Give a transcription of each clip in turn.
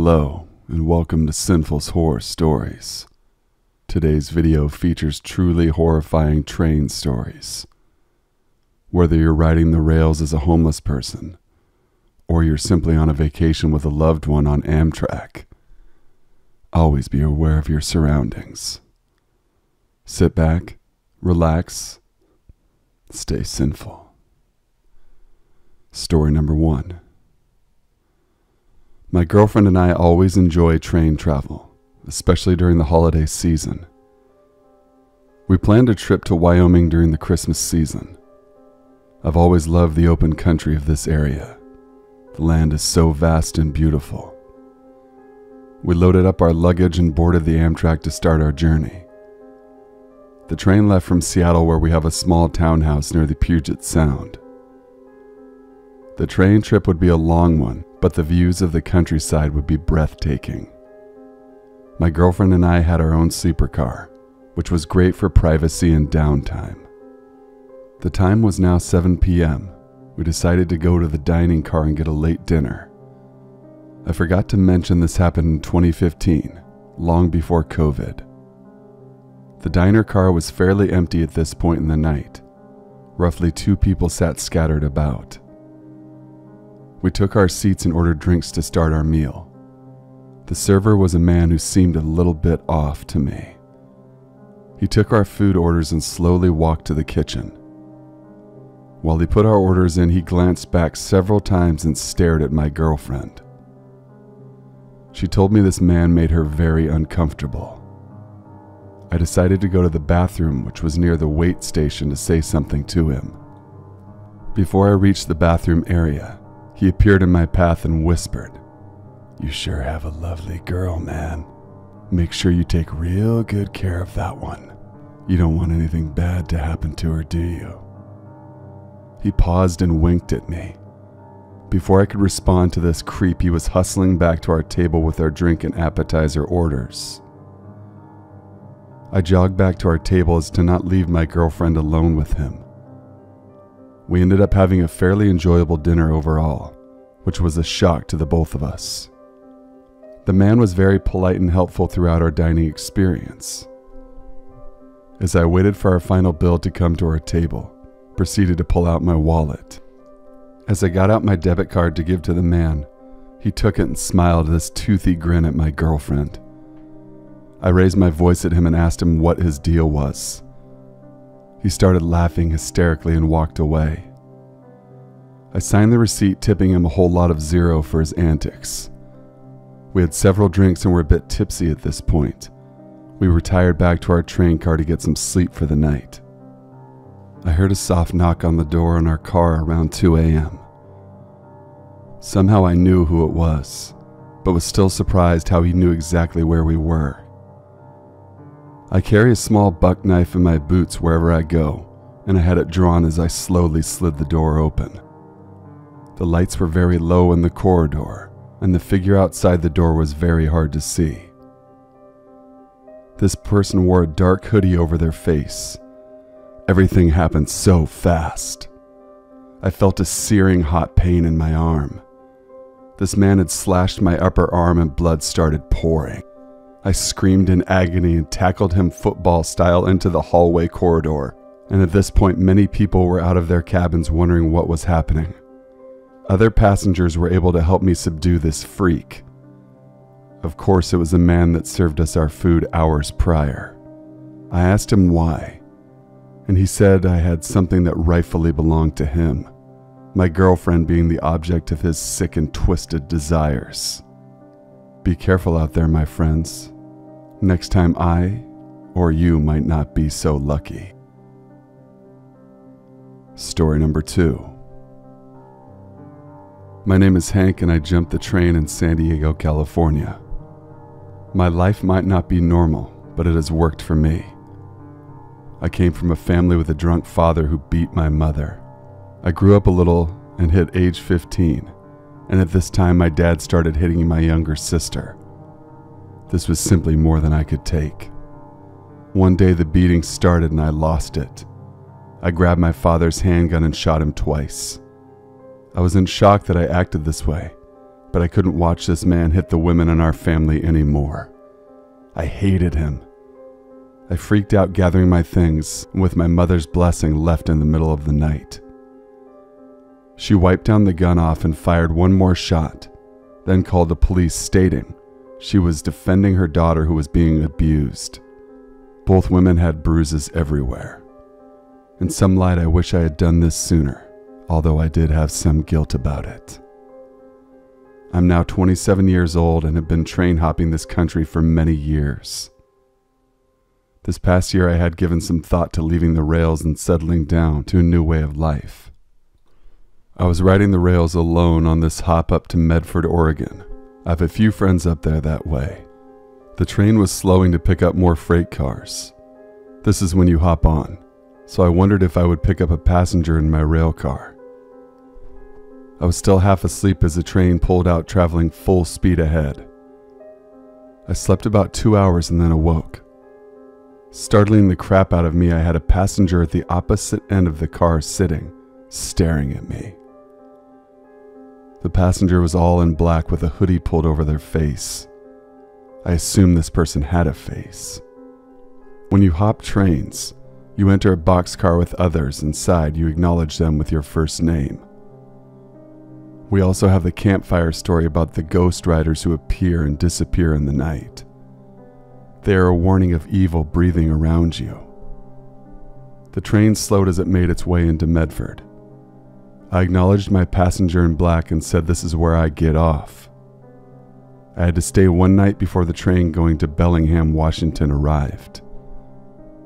Hello, and welcome to Sinful's Horror Stories. Today's video features truly horrifying train stories. Whether you're riding the rails as a homeless person, or you're simply on a vacation with a loved one on Amtrak, always be aware of your surroundings. Sit back, relax, stay sinful. Story number 1. My girlfriend and I always enjoy train travel, especially during the holiday season. We planned a trip to Wyoming during the Christmas season. I've always loved the open country of this area. The land is so vast and beautiful. We loaded up our luggage and boarded the Amtrak to start our journey. The train left from Seattle, where we have a small townhouse near the Puget Sound. The train trip would be a long one, but the views of the countryside would be breathtaking. My girlfriend and I had our own sleeper car, which was great for privacy and downtime. The time was now 7 p.m. We decided to go to the dining car and get a late dinner. I forgot to mention this happened in 2015, long before COVID. The diner car was fairly empty at this point in the night. Roughly 2 people sat scattered about. We took our seats and ordered drinks to start our meal. The server was a man who seemed a little bit off to me. He took our food orders and slowly walked to the kitchen. While he put our orders in, he glanced back several times and stared at my girlfriend. She told me this man made her very uncomfortable. I decided to go to the bathroom, which was near the wait station, to say something to him. Before I reached the bathroom area, he appeared in my path and whispered, "You sure have a lovely girl, man. Make sure you take real good care of that one. You don't want anything bad to happen to her, do you?" He paused and winked at me. Before I could respond to this creep, he was hustling back to our table with our drink and appetizer orders. I jogged back to our table as to not leave my girlfriend alone with him. We ended up having a fairly enjoyable dinner overall, which was a shock to the both of us. The man was very polite and helpful throughout our dining experience. As I waited for our final bill to come to our table, I proceeded to pull out my wallet. As I got out my debit card to give to the man, he took it and smiled this toothy grin at my girlfriend. I raised my voice at him and asked him what his deal was. He started laughing hysterically and walked away. I signed the receipt, tipping him a whole lot of zero for his antics. We had several drinks and were a bit tipsy at this point. We retired back to our train car to get some sleep for the night. I heard a soft knock on the door in our car around 2 a.m. Somehow I knew who it was, but was still surprised how he knew exactly where we were. I carry a small buck knife in my boots wherever I go, and I had it drawn as I slowly slid the door open. The lights were very low in the corridor, and the figure outside the door was very hard to see. This person wore a dark hoodie over their face. Everything happened so fast. I felt a searing hot pain in my arm. This man had slashed my upper arm and blood started pouring. I screamed in agony and tackled him football style into the hallway corridor, and at this point many people were out of their cabins wondering what was happening. Other passengers were able to help me subdue this freak. Of course, it was the man that served us our food hours prior. I asked him why, and he said I had something that rightfully belonged to him, my girlfriend being the object of his sick and twisted desires. Be careful out there, my friends. Next time I or you might not be so lucky. Story number 2. My name is Hank and I jumped the train in San Diego, California. My life might not be normal, but it has worked for me. I came from a family with a drunk father who beat my mother. I grew up a little and hit age 15, and at this time my dad started hitting my younger sister. This was simply more than I could take. One day the beating started and I lost it. I grabbed my father's handgun and shot him twice. I was in shock that I acted this way, but I couldn't watch this man hit the women in our family anymore. I hated him. I freaked out gathering my things, and with my mother's blessing left in the middle of the night. She wiped down the gun off and fired one more shot, then called the police stating she was defending her daughter who was being abused. Both women had bruises everywhere. In some light, I wish I had done this sooner, although I did have some guilt about it. I'm now 27 years old and have been train hopping this country for many years. This past year I had given some thought to leaving the rails and settling down to a new way of life. I was riding the rails alone on this hop up to Medford, Oregon. I have a few friends up there that way. The train was slowing to pick up more freight cars. This is when you hop on, so I wondered if I would pick up a passenger in my rail car. I was still half asleep as the train pulled out, traveling full speed ahead. I slept about 2 hours and then awoke. Startling the crap out of me, I had a passenger at the opposite end of the car sitting, staring at me. The passenger was all in black with a hoodie pulled over their face. I assumed this person had a face. When you hop trains, you enter a boxcar with others. Inside, you acknowledge them with your first name. We also have the campfire story about the ghost riders who appear and disappear in the night. They are a warning of evil breathing around you. The train slowed as it made its way into Medford. I acknowledged my passenger in black and said this is where I get off. I had to stay one night before the train going to Bellingham, Washington arrived.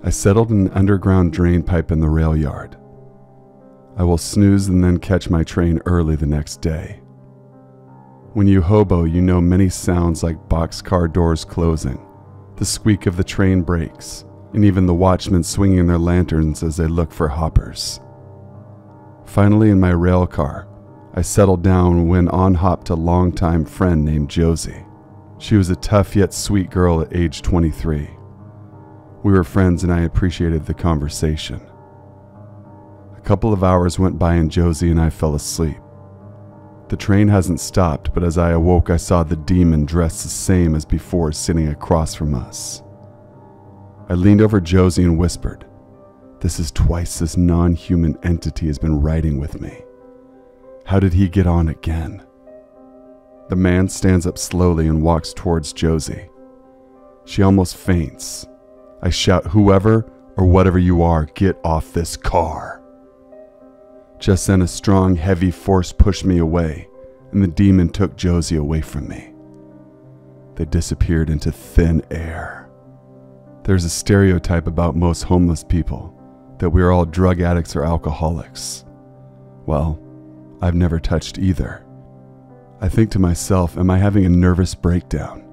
I settled in an underground drain pipe in the rail yard. I will snooze and then catch my train early the next day. When you hobo, you know many sounds like boxcar doors closing, the squeak of the train brakes, and even the watchmen swinging their lanterns as they look for hoppers. Finally, in my rail car, I settled down when on-hopped a longtime friend named Josie. She was a tough yet sweet girl at age 23. We were friends and I appreciated the conversation. A couple of hours went by and Josie and I fell asleep. The train hasn't stopped, but as I awoke I saw the demon dressed the same as before sitting across from us. I leaned over Josie and whispered, "This is twice this non-human entity has been riding with me. How did he get on again?" The man stands up slowly and walks towards Josie. She almost faints. I shout, "Whoever or whatever you are, get off this car." Just then a strong, heavy force pushed me away, and the demon took Josie away from me. They disappeared into thin air. There's a stereotype about most homeless people, that we are all drug addicts or alcoholics. Well, I've never touched either. I think to myself, am I having a nervous breakdown?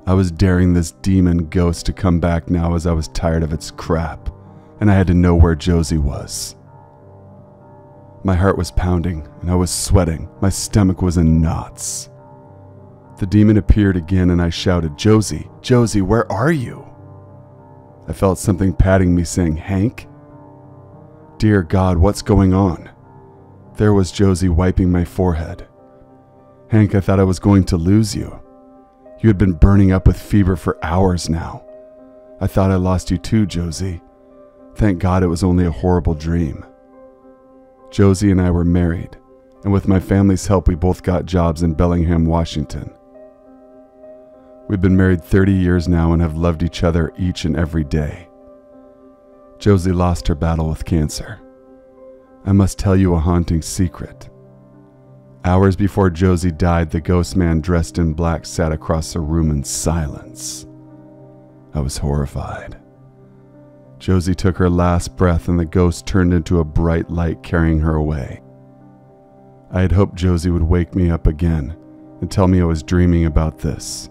I was daring this demon ghost to come back now as I was tired of its crap, and I had to know where Josie was. My heart was pounding, and I was sweating. My stomach was in knots. The demon appeared again, and I shouted, "Josie, Josie, where are you?" I felt something patting me saying, "Hank?" Dear God, what's going on? There was Josie wiping my forehead. "Hank, I thought I was going to lose you. You had been burning up with fever for hours now. I thought I lost you too, Josie. Thank God it was only a horrible dream." Josie and I were married, and with my family's help we both got jobs in Bellingham, Washington. We've been married 30 years now and have loved each other each and every day. Josie lost her battle with cancer. I must tell you a haunting secret. Hours before Josie died, the ghost man dressed in black sat across the room in silence. I was horrified. Josie took her last breath and the ghost turned into a bright light carrying her away. I had hoped Josie would wake me up again and tell me I was dreaming about this,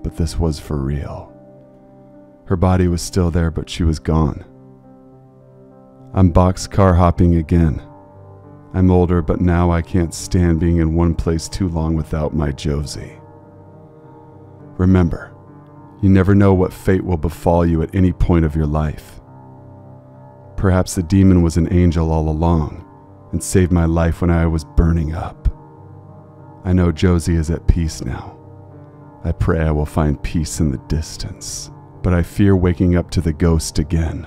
but this was for real. Her body was still there, but she was gone. I'm boxcar hopping again. I'm older, but now I can't stand being in one place too long without my Josie. Remember, you never know what fate will befall you at any point of your life. Perhaps the demon was an angel all along and saved my life when I was burning up. I know Josie is at peace now. I pray I will find peace in the distance, but I fear waking up to the ghost again.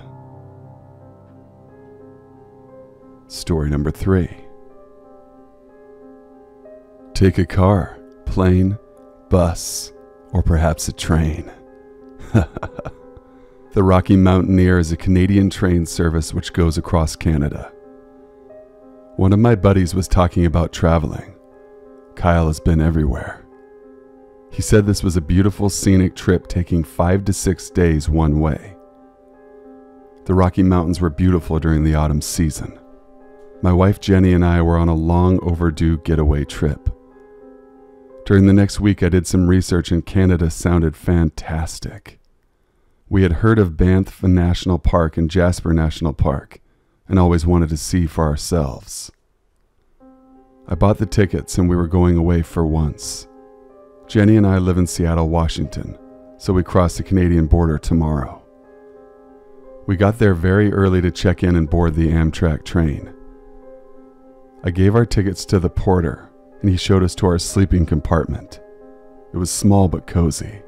Story number 3. Take a car, plane, bus, or perhaps a train. The Rocky Mountaineer is a Canadian train service which goes across Canada. One of my buddies was talking about traveling. Kyle has been everywhere. He said this was a beautiful scenic trip taking 5 to 6 days one way. The Rocky Mountains were beautiful during the autumn season. My wife Jenny and I were on a long overdue getaway trip. During the next week I did some research and Canada sounded fantastic. We had heard of Banff National Park and Jasper National Park and always wanted to see for ourselves. I bought the tickets and we were going away for once. Jenny and I live in Seattle, Washington, so we crossed the Canadian border tomorrow. We got there very early to check in and board the Amtrak train. I gave our tickets to the porter and he showed us to our sleeping compartment. It was small but cozy.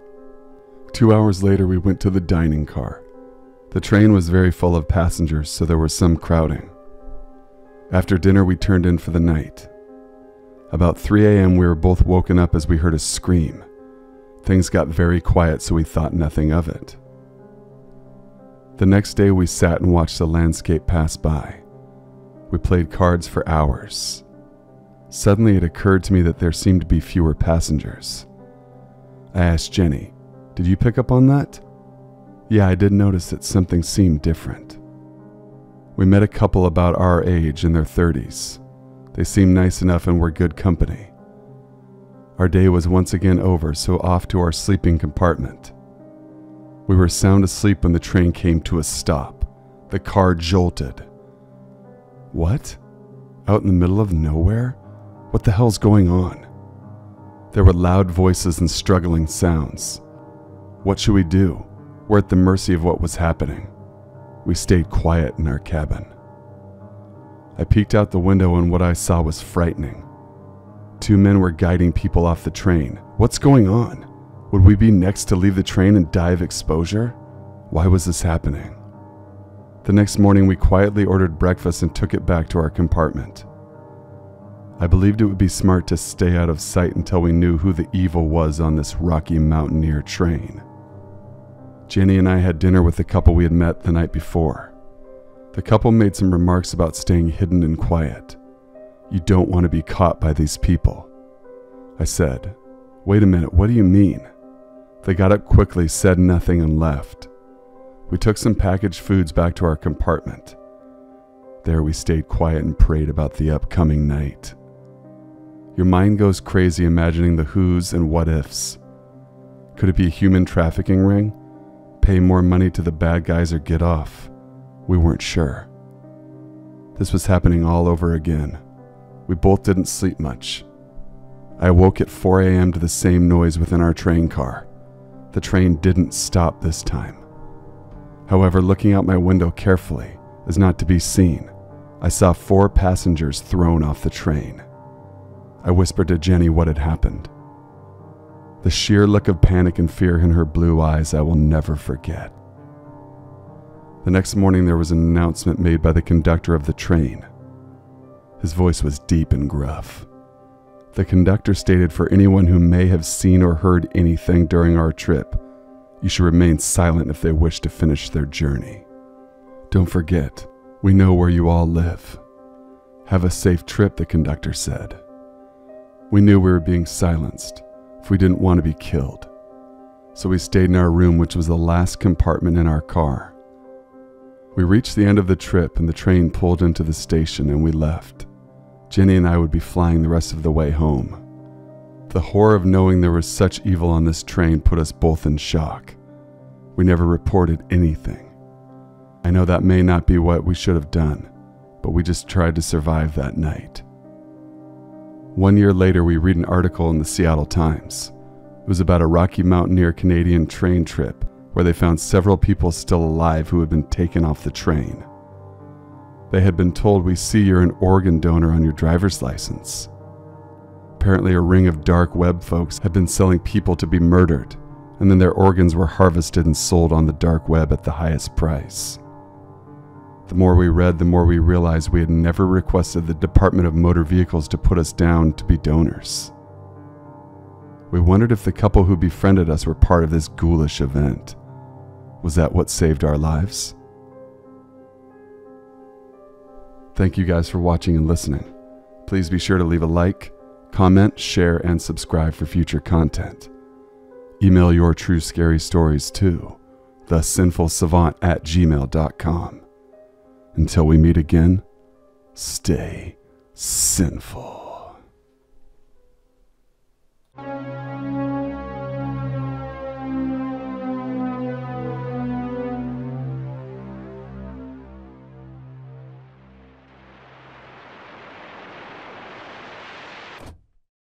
2 hours later, we went to the dining car. The train was very full of passengers, so there was some crowding. After dinner, we turned in for the night. About 3 a.m., we were both woken up as we heard a scream. Things got very quiet, so we thought nothing of it. The next day, we sat and watched the landscape pass by. We played cards for hours. Suddenly, it occurred to me that there seemed to be fewer passengers. I asked Jenny, "Did you pick up on that?" "Yeah, I did notice that something seemed different." We met a couple about our age in their 30s. They seemed nice enough and were good company. Our day was once again over, so off to our sleeping compartment. We were sound asleep when the train came to a stop. The car jolted. What? Out in the middle of nowhere? What the hell's going on? There were loud voices and struggling sounds. What should we do? We're at the mercy of what was happening. We stayed quiet in our cabin. I peeked out the window and what I saw was frightening. 2 men were guiding people off the train. What's going on? Would we be next to leave the train and die of exposure? Why was this happening? The next morning we quietly ordered breakfast and took it back to our compartment. I believed it would be smart to stay out of sight until we knew who the evil was on this Rocky Mountaineer train. Jenny and I had dinner with the couple we had met the night before. The couple made some remarks about staying hidden and quiet. You don't want to be caught by these people. I said, "Wait a minute, what do you mean?" They got up quickly, said nothing, and left. We took some packaged foods back to our compartment. There we stayed quiet and prayed about the upcoming night. Your mind goes crazy imagining the who's and what ifs. Could it be a human trafficking ring? Pay more money to the bad guys or get off? We weren't sure. This was happening all over again. We both didn't sleep much. I awoke at 4 a.m. to the same noise within our train car. The train didn't stop this time. However, looking out my window carefully, as not to be seen, I saw 4 passengers thrown off the train. I whispered to Jenny what had happened. The sheer look of panic and fear in her blue eyes I will never forget. The next morning there was an announcement made by the conductor of the train. His voice was deep and gruff. The conductor stated for anyone who may have seen or heard anything during our trip, you should remain silent if they wish to finish their journey. Don't forget, we know where you all live. Have a safe trip, the conductor said. We knew we were being silenced if we didn't want to be killed. So we stayed in our room, which was the last compartment in our car. We reached the end of the trip and the train pulled into the station and we left. Jenny and I would be flying the rest of the way home. The horror of knowing there was such evil on this train put us both in shock. We never reported anything. I know that may not be what we should have done, but we just tried to survive that night. 1 year later, we read an article in the Seattle Times. It was about a Rocky Mountaineer Canadian train trip where they found several people still alive who had been taken off the train. They had been told, "We see you're an organ donor on your driver's license." Apparently a ring of dark web folks had been selling people to be murdered, and then their organs were harvested and sold on the dark web at the highest price. The more we read, the more we realized we had never requested the Department of Motor Vehicles to put us down to be donors. We wondered if the couple who befriended us were part of this ghoulish event. Was that what saved our lives? Thank you guys for watching and listening. Please be sure to leave a like, comment, share, and subscribe for future content. Email your true scary stories to thesinfulsavant@gmail.com. Until we meet again, stay sinful.